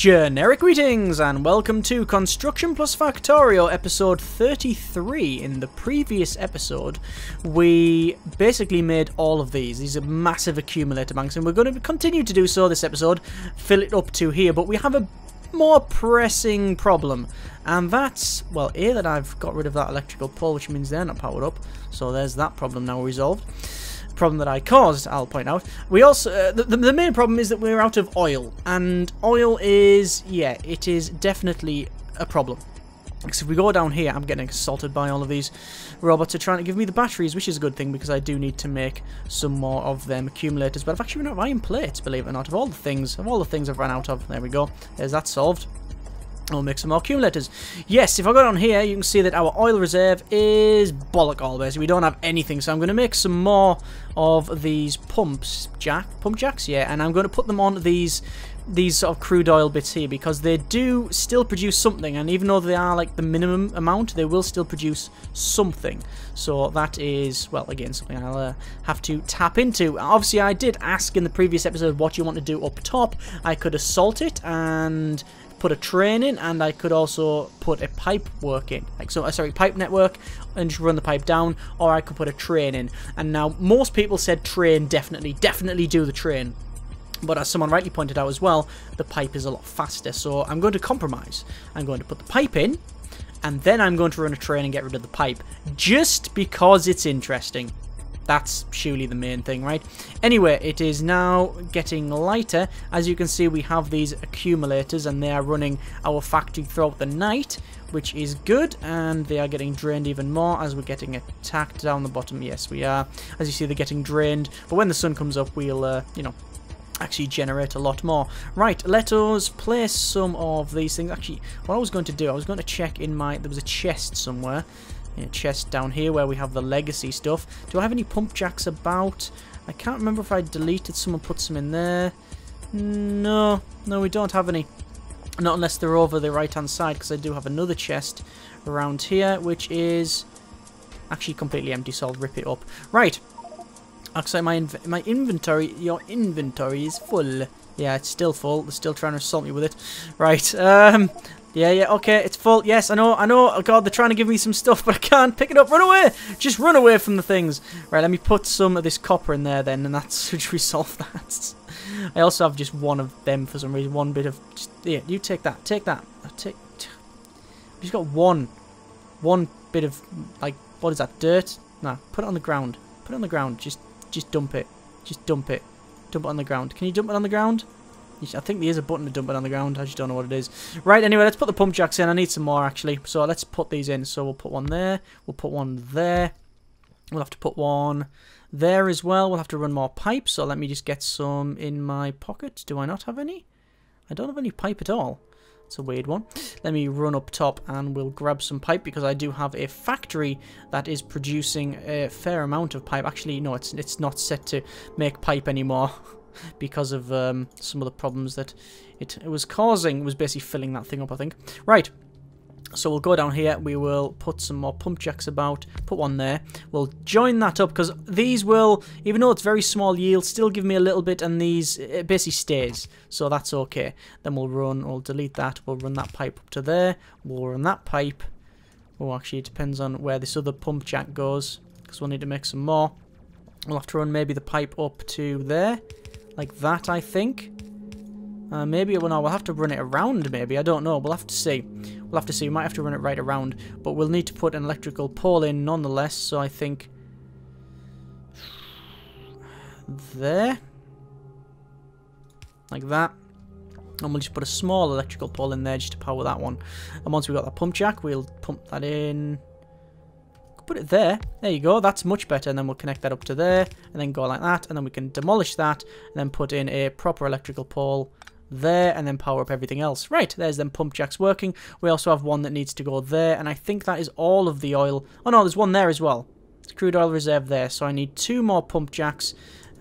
Generic greetings and welcome to Construction Factorio episode 33. In the previous episode, we basically made all of these. These are massive accumulator banks, and we're going to continue to do so this episode, fill it up to here, but we have a more pressing problem. And that's, well, A, that I've got rid of that electrical pole, which means they're not powered up. So there's that problem now resolved. Problem that I caused, I'll point out. We also the main problem is that we're out of oil, and oil is, yeah, it is definitely a problem. Because if we go down here, I'm getting assaulted by all of these robots are trying to give me the batteries, which is a good thing because I do need to make some more of them accumulators. But I've actually run out of iron plates, believe it or not. Of all the things I've run out of, there we go. There's that solved. I'll make some more accumulators. Yes, if I go down here, you can see that our oil reserve is bollock all basically. We don't have anything, so I'm going to make some more of these pump jacks, yeah, and I'm going to put them on these sort of crude oil bits here because they do still produce something, and even though they are like the minimum amount, they will still produce something. So that is, well, again, something I'll have to tap into. Obviously, I did ask in the previous episode what you want to do up top. I could assault it and put a train in, and I could also put a pipe work in, like so, sorry, pipe network, and just run the pipe down, or I could put a train in. And now most people said train, definitely do the train. But as someone rightly pointed out as well, the pipe is a lot faster, so I'm going to compromise. I'm going to put the pipe in, and then I'm going to run a train and get rid of the pipe, just because it's interesting. That's surely the main thing, right? Anyway, it is now getting lighter. As you can see, we have these accumulators, and they are running our factory throughout the night, which is good, and they are getting drained even more as we're getting attacked down the bottom. Yes, we are. As you see, they're getting drained, but when the sun comes up, we'll, you know, actually generate a lot more. Right, let us place some of these things. Actually, what I was going to do, I was going to check in my, there was a chest somewhere. Yeah, chest down here where we have the legacy stuff. Do I have any pump jacks about? I can't remember if I deleted some and put some in there. No, we don't have any. Not unless they're over the right hand side, because I do have another chest around here, which is actually completely empty, so I'll rip it up. Right. Actually, my inventory, your inventory is full. Yeah, it's still full. They're still trying to assault me with it. Right, yeah, okay, it's full. Yes, I know. Oh, God, they're trying to give me some stuff, but I can't pick it up. Run away! Just run away from the things. Right, let me put some of this copper in there then, and that should resolve that. I also have just one of them for some reason. One bit of... Yeah, you take that. Take that. I've just got one bit of, like, what is that, dirt? No, put it on the ground. Put it on the ground. Just dump it. Just dump it. Dump it on the ground. Can you dump it on the ground? I think there is a button to dump it on the ground. I just don't know what it is. Right, anyway, let's put the pump jacks in. I need some more, actually. So let's put these in. So we'll put one there. We'll put one there. We'll have to put one there as well. We'll have to run more pipe. So let me just get some in my pocket. Do I not have any? I don't have any pipe at all. It's a weird one. Let me run up top and we'll grab some pipe because I do have a factory that is producing a fair amount of pipe. Actually, no, it's not set to make pipe anymore. Because of some of the problems that it was causing. It was basically filling that thing up, I think. Right, so we'll go down here. We will put some more pump jacks about. Put one there. We'll join that up because these will, even though it's very small yield, still give me a little bit, and these, it basically stays. So that's okay. Then we'll delete that. We'll run that pipe up to there. We'll run that pipe. Oh, actually, it depends on where this other pump jack goes because we'll need to make some more. We'll have to run maybe the pipe up to there. Like that, I think. Maybe, well, no, we'll have to run it around, maybe. I don't know. We'll have to see. We'll have to see. We might have to run it right around. But we'll need to put an electrical pole in nonetheless. So I think... there. Like that. And we'll just put a small electrical pole in there just to power that one. And once we've got that pump jack, we'll pump that in... Put it there. There you go. That's much better. And then we'll connect that up to there. And then go like that. And then we can demolish that. And then put in a proper electrical pole there. And then power up everything else. Right. There's them pump jacks working. We also have one that needs to go there. And I think that is all of the oil. Oh, no. There's one there as well. It's crude oil reserve there. So I need 2 more pump jacks.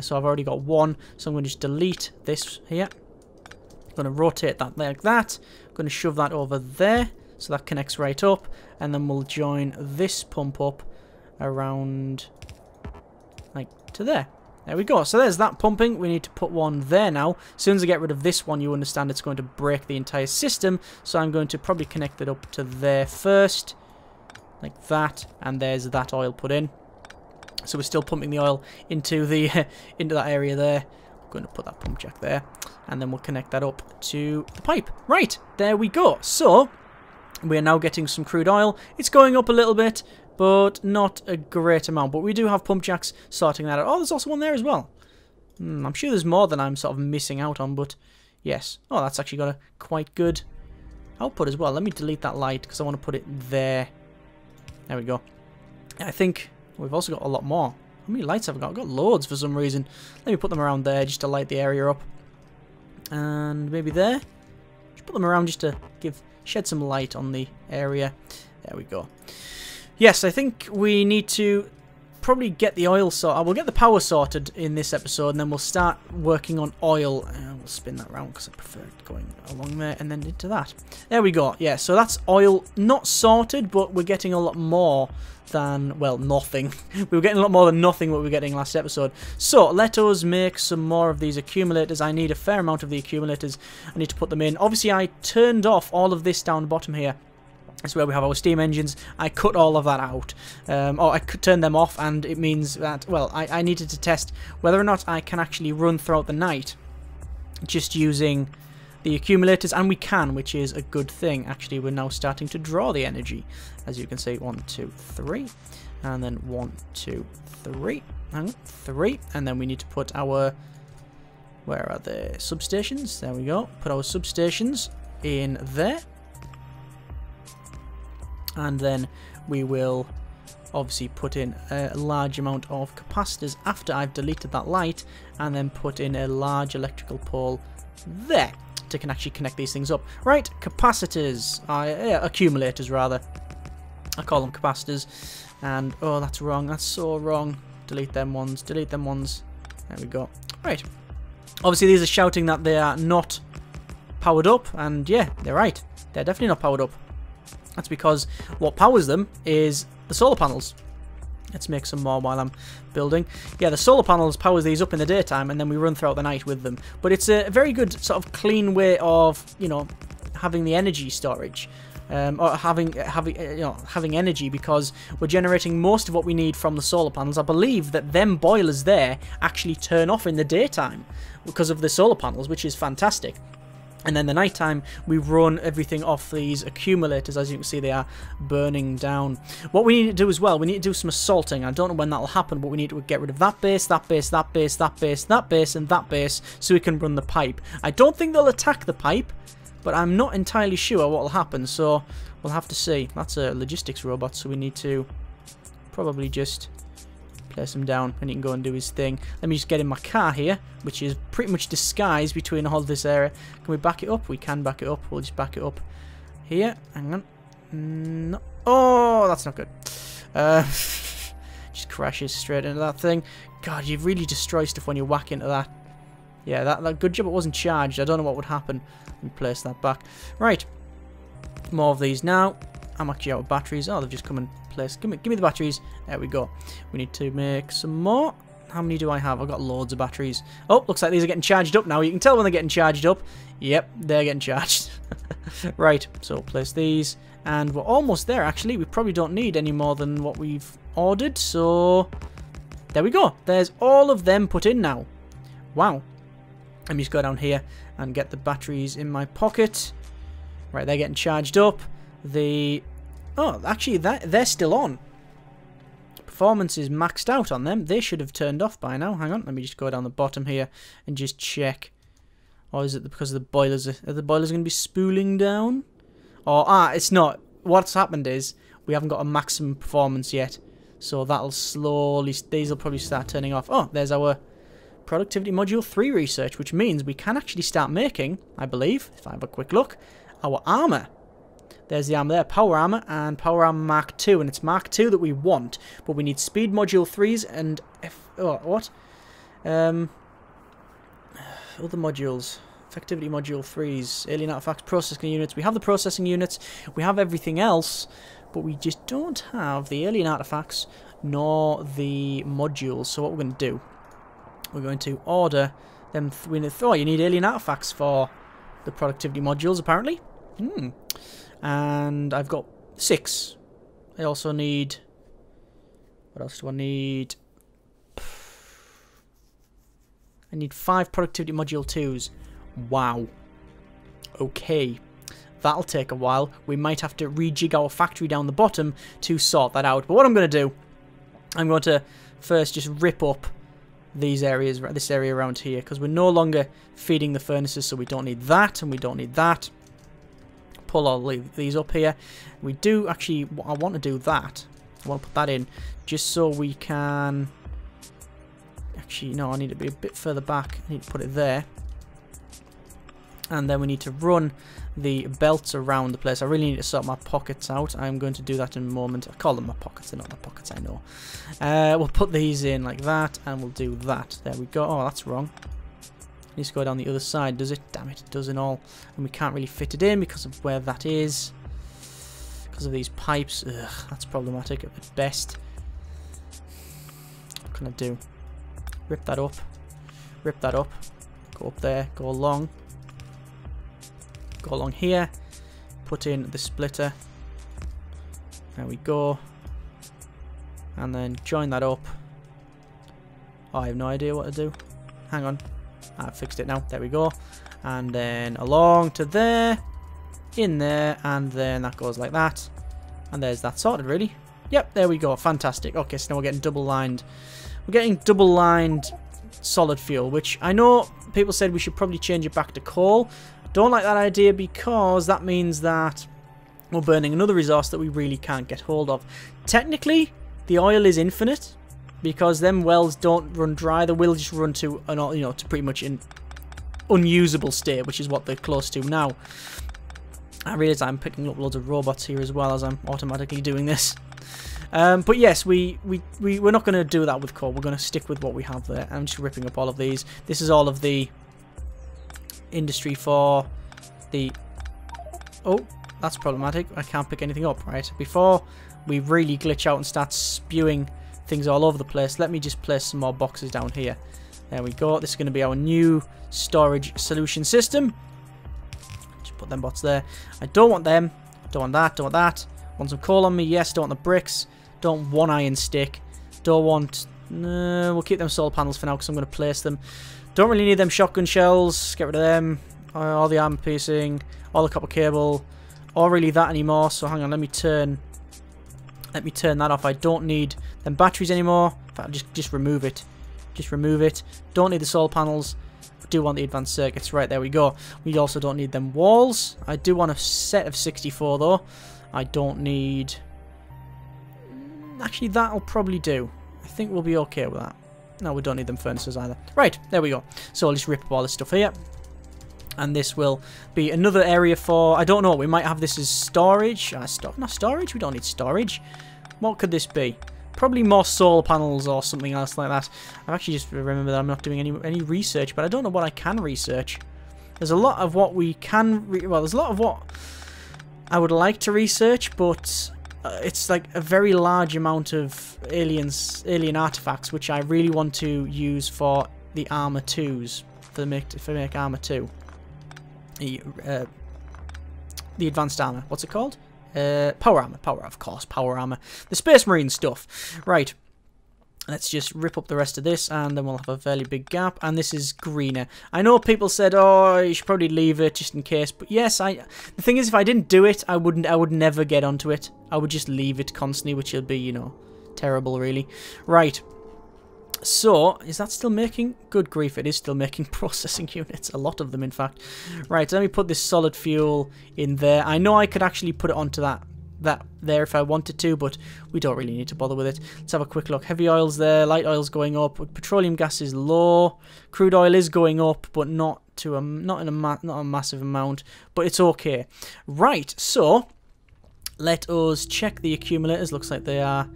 So I've already got 1. So I'm going to just delete this here. I'm going to rotate that like that. I'm going to shove that over there. So that connects right up, and then we'll join this pump up around, like, to there. There we go. So there's that pumping. We need to put one there now. As soon as I get rid of this one, you understand it's going to break the entire system. So I'm going to probably connect it up to there first. Like that. And there's that oil put in. So we're still pumping the oil into the into that area there. I'm going to put that pump jack there. And then we'll connect that up to the pipe. Right. There we go. So we're now getting some crude oil. It's going up a little bit, but not a great amount. But we do have pump jacks sorting that out. Oh, there's also one there as well. I'm sure there's more than I'm sort of missing out on, but yes. Oh, that's actually got a quite good output as well. Let me delete that light because I want to put it there. There we go. I think we've also got a lot more. How many lights have I got? I've got loads for some reason. Let me put them around there just to light the area up. And maybe there. Just put them around just to shed some light on the area. There we go. Yes, I think we need to probably get the oil sorted. We'll get the power sorted in this episode, and then we'll start working on oil. We'll spin that round because I prefer going along there and then into that. There we go. Yeah, so that's oil not sorted, but we're getting a lot more than, well, nothing. We were getting a lot more than nothing what we were getting last episode. So let us make some more of these accumulators. I need a fair amount of the accumulators. I need to put them in. Obviously, I turned off all of this down the bottom here. That's where we have our steam engines. I cut all of that out. Or I could turn them off, and it means that, well, I needed to test whether or not I can actually run throughout the night just using the accumulators, and we can, which is a good thing. Actually, we're now starting to draw the energy. As you can see, 1, 2, 3, and then 1, 2, 3, and 3, and then we need to put our, where are the substations? There we go. Put our substations in there. And then we will obviously put in a large amount of capacitors after I've deleted that light, and then put in a large electrical pole there to actually connect these things up. Right, capacitors, accumulators rather. I call them capacitors. And, oh, that's wrong, that's so wrong. Delete them ones, delete them ones. There we go. Right. Obviously these are shouting that they are not powered up, and yeah, they're right. They're definitely not powered up. That's because what powers them is the solar panels. Let's make some more while I'm building. Yeah, the solar panels powers these up in the daytime, and then we run throughout the night with them. But it's a very good sort of clean way of, you know, having the energy storage. Or having energy, because we're generating most of what we need from the solar panels. I believe that them boilers there actually turn off in the daytime because of the solar panels, which is fantastic. And then the nighttime, we run everything off these accumulators. As you can see, they are burning down. What we need to do as well, we need to do some assaulting. I don't know when that'll happen, but we need to get rid of that base, that base, that base, that base, that base, and that base, so we can run the pipe. I don't think they'll attack the pipe, but I'm not entirely sure what will happen, so we'll have to see. That's a logistics robot, so we need to probably just place him down, and he can go and do his thing. Let me just get in my car here, which is pretty much disguised between all this area. Can we back it up? We can back it up. We'll just back it up here. Hang on. No. Oh, that's not good. Just crashes straight into that thing. God, you really destroy stuff when you whack into that. Yeah, that good job it wasn't charged. I don't know what would happen. Let me place that back. Right. More of these now. I'm actually out of batteries. Oh, they've just come and placed. Give me the batteries. There we go. We need to make some more. How many do I have? I've got loads of batteries. Oh, looks like these are getting charged up now. You can tell when they're getting charged up. Yep, they're getting charged. Right, so place these. And we're almost there, actually. We probably don't need any more than what we've ordered. So, there we go. There's all of them put in now. Wow. Let me just go down here and get the batteries in my pocket. Right, they're getting charged up. Oh, actually, they're still on. Performance is maxed out on them. They should have turned off by now. Hang on, let me just go down the bottom here and just check. Or is it because of the boilers? Are the boilers going to be spooling down? Or, it's not. What's happened is we haven't got a maximum performance yet. So that'll slowly, these will probably start turning off. Oh, there's our Productivity Module 3 research, which means we can actually start making, I believe, if I have a quick look, our armor. There's the armor there, Power Armor and Power Armor Mark II, and it's Mark II that we want, but we need Speed Module 3s and other modules. Effectivity Module 3s, Alien Artifacts, Processing Units. We have the Processing Units, we have everything else, but we just don't have the Alien Artifacts nor the modules. So what we're going to do we're going to order them. Oh, you need alien artifacts for the productivity modules, apparently. And I've got 6. I also need... What else do I need? I need 5 productivity module 2s. Wow. Okay. That'll take a while. We might have to rejig our factory down the bottom to sort that out. But what I'm going to do, I'm going to first just rip up these areas, this area around here, because we're no longer feeding the furnaces, so we don't need that, and we don't need that. Pull all these up here. We do actually, I want to do that. I want to put that in, just so we can... Actually, no, I need to be a bit further back. I need to put it there. And then we need to run the belts around the place. I really need to sort my pockets out. I'm going to do that in a moment. I call them my pockets. They're not my pockets, I know. We'll put these in like that, and we'll do that. There we go. Oh, that's wrong. It needs to go down the other side, does it? Damn it, it doesn't all. And we can't really fit it in because of where that is. Because of these pipes. Ugh, that's problematic at best. What can I do? Rip that up. Rip that up. Go up there. Go along. Go along here. Put in the splitter. There we go. And then join that up. Oh, I have no idea what to do. Hang on. I've fixed it now. There we go. And then along to there. In there. And then that goes like that. And there's that sorted, really. Yep, there we go. Fantastic. Okay, so now we're getting double-lined. We're getting double-lined solid fuel, which I know people said we should probably change it back to coal. Don't like that idea because that means that we're burning another resource that we really can't get hold of. Technically, the oil is infinite because them wells don't run dry. They will just run to an, to pretty much an unusable state, which is what they're close to now. I realise I'm picking up loads of robots here as well as I'm automatically doing this. But yes, we're not going to do that with coal. We're going to stick with what we have there. I'm just ripping up all of these. This is all of the industry for the... Oh, that's problematic. I can't pick anything up, right? Before we really glitch out and start spewing things all over the place, let me just place some more boxes down here. There we go. This is going to be our new storage solution system. Just put them bots there. I don't want them. Don't want that. Don't want that. Want some coal on me? Yes. Don't want the bricks. Don't want iron stick. Don't want... No, we'll keep them solar panels for now because I'm going to place them. Don't really need them shotgun shells. Get rid of them. All the armor piecing. All the copper cable. Or really that anymore. So hang on. Let me turn that off. I don't need them batteries anymore. In fact, just remove it. Just remove it. Don't need the solar panels. I do want the advanced circuits. Right, there we go. We also don't need them walls. I do want a set of 64 though. I don't need... Actually, that'll probably do. I think we'll be okay with that. No, we don't need them furnaces either. Right, there we go. So I'll just rip up all this stuff here. And this will be another area for... I don't know. We might have this as storage. Not storage. We don't need storage. What could this be? Probably more solar panels or something else like that. I've actually just remembered that I'm not doing any research, but I don't know what I can research. There's a lot of what we can... Well, there's a lot of what I would like to research, but... it's like a very large amount of alien artifacts, which I really want to use for the armor 2s, for make armor 2. The advanced armor. What's it called? Power armor. Of course, power armor. The Space Marine stuff. Right. Let's just rip up the rest of this, and then we'll have a fairly big gap. And this is greener. I know people said, "Oh, you should probably leave it just in case." But yes, the thing is, if I didn't do it, I would never get onto it. I would just leave it constantly, which would be, terrible, really. Right. So, is that still making? Good grief, it is still making processing units. A lot of them, in fact. Right. Let me put this solid fuel in there. I know I could actually put it onto that there if I wanted to, but we don't really need to bother with it. Let's have a quick look. Heavy oil's there, light oil's going up, petroleum gas is low, crude oil is going up, but not a massive amount, but it's okay. Right, so let us check the accumulators. Looks like they are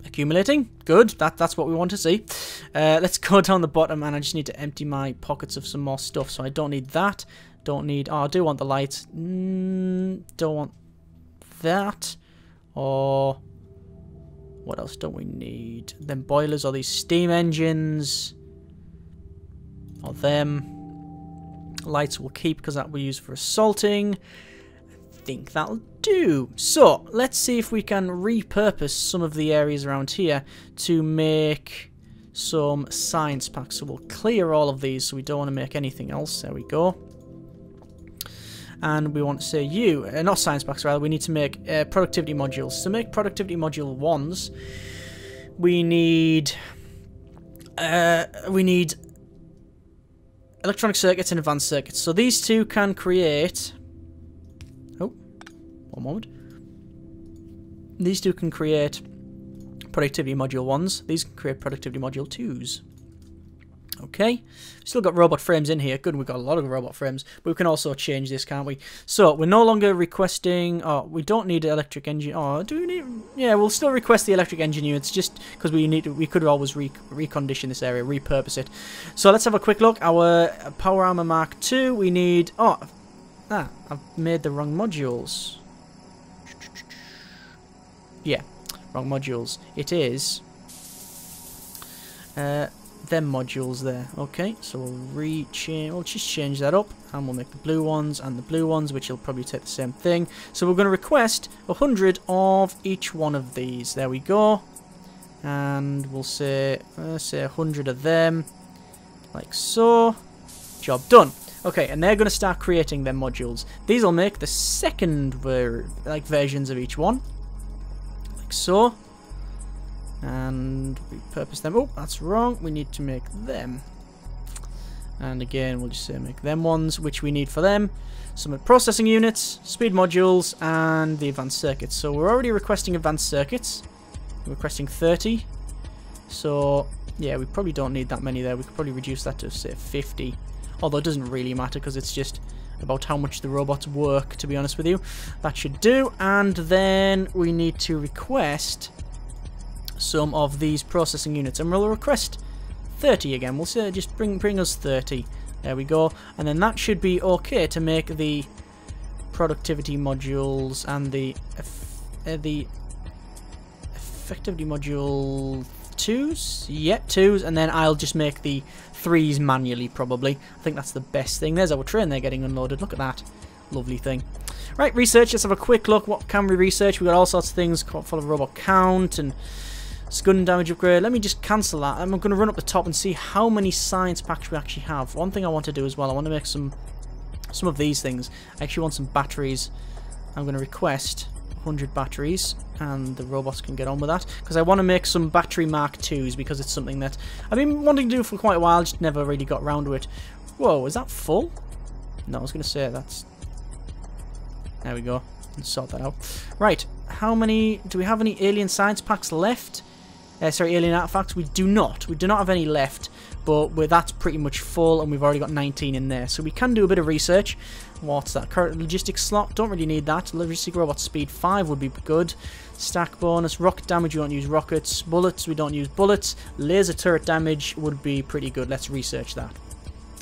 accumulating. Good, that's what we want to see. Let's go down the bottom, and I just need to empty my pockets of some more stuff. So I don't need that. Don't need. Oh, I do want the lights. Don't want that. Or what else don't we need? Then boilers or these steam engines. or them. Lights we'll keep because that we use for assaulting. I think that'll do. So let's see if we can repurpose some of the areas around here to make some science packs. So we'll clear all of these, so we don't want to make anything else. There we go. And we want to say not science packs, rather, we need to make productivity modules. To make productivity module 1s, we need electronic circuits and advanced circuits. So these two can create... Oh, one moment. These two can create productivity module 1s. These can create productivity module 2s. Okay, still got robot frames in here. Good, we've got a lot of robot frames, but we can also change this, can't we? So we're no longer requesting. Oh, we don't need electric engine. Oh, do we need? Yeah, we'll still request the electric engine units just because we could always recondition this area, repurpose it. So let's have a quick look. Our power armor Mark II. We need. Oh, I've made the wrong modules. Yeah, wrong modules. It is. Them modules there. Okay, so we'll just change that up, and we'll make the blue ones and the blue ones, which will probably take the same thing. So we're going to request 100 of each one of these. There we go, and we'll say 100 of them, like so. Job done. Okay, and they're going to start creating them modules. These will make the second versions of each one, like so. And repurpose them. Oh, that's wrong. We need to make them. And again, we'll just say make them ones, which we need for them. Some processing units, speed modules, and the advanced circuits. So we're already requesting advanced circuits. We're requesting 30. So, yeah, we probably don't need that many there. We could probably reduce that to, say, 50. Although it doesn't really matter because it's just about how much the robots work, to be honest with you. That should do. And then we need to request some of these processing units, and we'll request 30 again. We'll say just bring us 30. There we go, and then that should be okay to make the productivity modules and the effectivity module 2s. Yeah, 2s, and then I'll just make the 3s manually probably. I think that's the best thing. There's our train there getting unloaded. Look at that lovely thing. Right, research. Let's have a quick look. What can we research? We've got all sorts of things full of robot count and gun damage upgrade. Let me just cancel that. I'm going to run up the top and see how many science packs we actually have. One thing I want to do as well, I want to make some of these things. I actually want some batteries. I'm going to request 100 batteries, and the robots can get on with that, because I want to make some battery Mark IIs, because it's something that I've been wanting to do for quite a while, just never really got around to it. Whoa, is that full? No, I was going to say that's... There we go. Let's sort that out. Right, how many... Do we have any alien science packs left? Sorry, alien artifacts. We do not. We do not have any left, but that's pretty much full, and we've already got 19 in there. So we can do a bit of research. What's that? Current logistics slot. Don't really need that. Logistic robot speed 5 would be good. Stack bonus. Rocket damage. We don't use rockets. Bullets. We don't use bullets. Laser turret damage would be pretty good. Let's research that,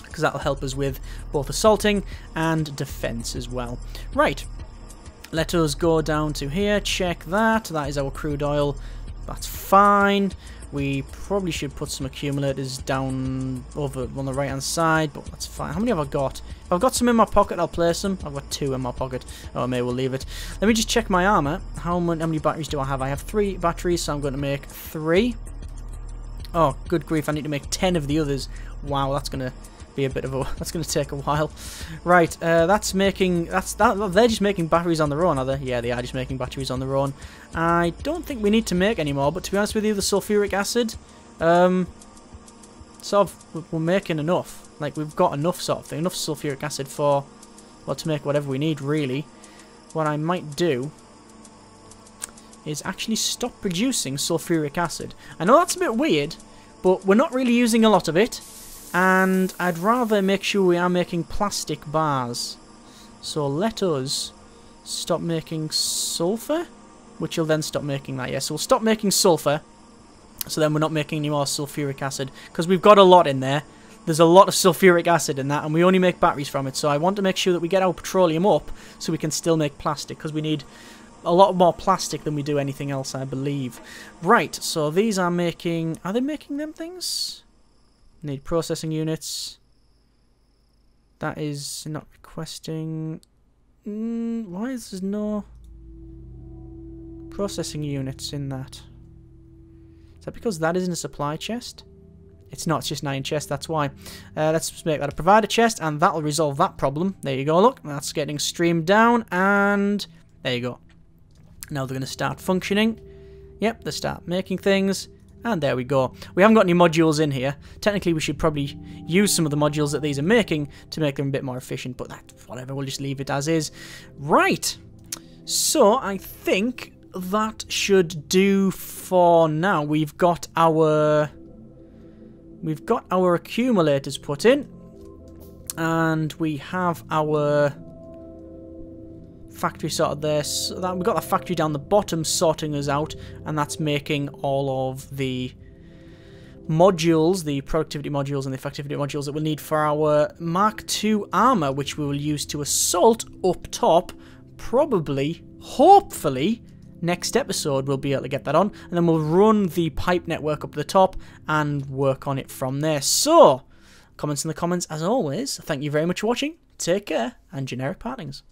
because that'll help us with both assaulting and defense as well. Right. Let us go down to here. Check that. That is our crude oil. That's fine. We probably should put some accumulators down over on the right hand side, but that's fine. How many have I got? If I've got some in my pocket, I'll place them. I've got 2 in my pocket. Oh, I may well leave it. Let me just check my armor. How many batteries do I have? I have 3 batteries, so I'm going to make 3. Oh, good grief, I need to make 10 of the others. Wow, that's going to be a bit of a... That's going to take a while. Right, that's making... They're just making batteries on their own, are they? Yeah, they are just making batteries on their own. I don't think we need to make any more, but to be honest with you, the sulfuric acid, sort of, we're making enough. Like, we've got enough sort of thing, enough sulfuric acid for, well, to make whatever we need, really. What I might do is actually stop producing sulfuric acid. I know that's a bit weird, but we're not really using a lot of it, and I'd rather make sure we are making plastic bars. So let us stop making sulfur, which will then stop making that. Yeah, so we'll stop making sulfur, so then we're not making any more sulfuric acid, because we've got a lot in there. There's a lot of sulfuric acid in that, and we only make batteries from it, so I want to make sure that we get our petroleum up so we can still make plastic, because we need a lot more plastic than we do anything else, I believe. Right, so these are making... Are they making them things? Need processing units. That is not requesting... why is there no processing units in that? Is that because that isn't a supply chest? It's not, it's just 9 chests, that's why. Let's make that a provider chest, and that'll resolve that problem. There you go, look, that's getting streamed down, and there you go. Now they're going to start functioning. Yep, they start making things, and there we go. We haven't got any modules in here. Technically, we should probably use some of the modules that these are making to make them a bit more efficient, but that's whatever, we'll just leave it as is. Right, so I think that should do for now. We've got our accumulators put in, and we have our factory sorted there. So that we've got the factory down the bottom sorting us out, and that's making all of the modules, the productivity modules and the effectivity modules that we'll need for our Mark II armor, which we will use to assault up top. Probably, hopefully, next episode we'll be able to get that on, and then we'll run the pipe network up the top and work on it from there. So, comments in the comments as always. Thank you very much for watching. Take care, and generic partings.